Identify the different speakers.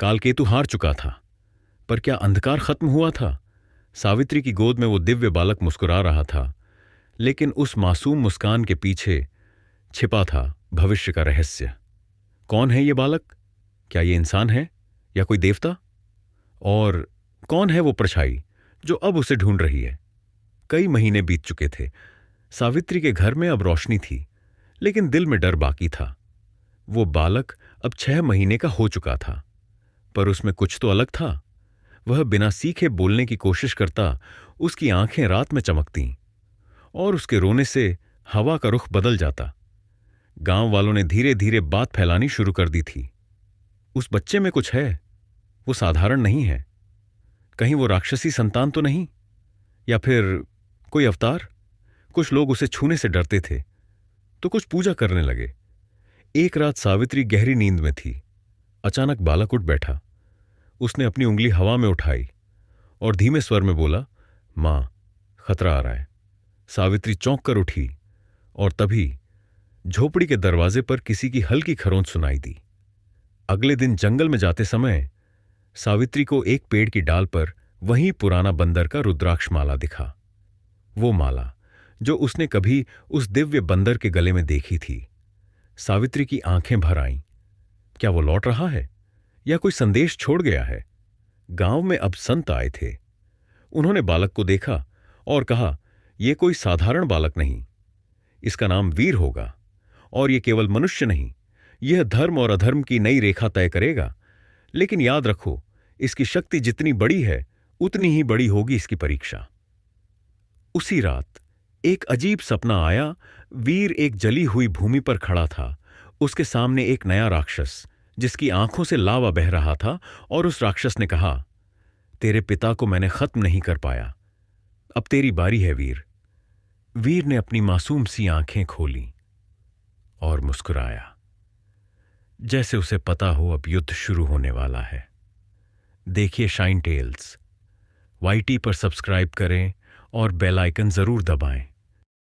Speaker 1: कालकेतु हार चुका था, पर क्या अंधकार खत्म हुआ था? सावित्री की गोद में वो दिव्य बालक मुस्कुरा रहा था, लेकिन उस मासूम मुस्कान के पीछे छिपा था भविष्य का रहस्य। कौन है ये बालक? क्या ये इंसान है या कोई देवता? और कौन है वो परछाई जो अब उसे ढूंढ रही है? कई महीने बीत चुके थे। सावित्री के घर में अब रोशनी थी, लेकिन दिल में डर बाकी था। वो बालक अब 6 महीने का हो चुका था, पर उसमें कुछ तो अलग था। वह बिना सीखे बोलने की कोशिश करता, उसकी आंखें रात में चमकतीं, और उसके रोने से हवा का रुख बदल जाता। गांव वालों ने धीरे धीरे बात फैलानी शुरू कर दी थी। उस बच्चे में कुछ है, वो साधारण नहीं है। कहीं वो राक्षसी संतान तो नहीं, या फिर कोई अवतार? कुछ लोग उसे छूने से डरते थे, तो कुछ पूजा करने लगे। एक रात सावित्री गहरी नींद में थी। अचानक बालक उठ बैठा। उसने अपनी उंगली हवा में उठाई और धीमे स्वर में बोला, मां, खतरा आ रहा है। सावित्री चौंक कर उठी, और तभी झोपड़ी के दरवाजे पर किसी की हल्की खरोंच सुनाई दी। अगले दिन जंगल में जाते समय सावित्री को एक पेड़ की डाल पर वहीं पुराना बंदर का रुद्राक्ष माला दिखा। वो माला जो उसने कभी उस दिव्य बंदर के गले में देखी थी। सावित्री की आंखें भर आईं। क्या वो लौट रहा है या कोई संदेश छोड़ गया है? गांव में अब संत आए थे। उन्होंने बालक को देखा और कहा, यह कोई साधारण बालक नहीं, इसका नाम वीर होगा, और यह केवल मनुष्य नहीं, यह धर्म और अधर्म की नई रेखा तय करेगा। लेकिन याद रखो, इसकी शक्ति जितनी बड़ी है, उतनी ही बड़ी होगी इसकी परीक्षा। उसी रात एक अजीब सपना आया। वीर एक जली हुई भूमि पर खड़ा था। उसके सामने एक नया राक्षस, जिसकी आंखों से लावा बह रहा था, और उस राक्षस ने कहा, तेरे पिता को मैंने खत्म नहीं कर पाया, अब तेरी बारी है वीर। वीर ने अपनी मासूम सी आंखें खोलीं और मुस्कुराया, जैसे उसे पता हो अब युद्ध शुरू होने वाला है। देखिए शाइन टेल्स। YT पर सब्सक्राइब करें और बेल आइकन जरूर दबाएं।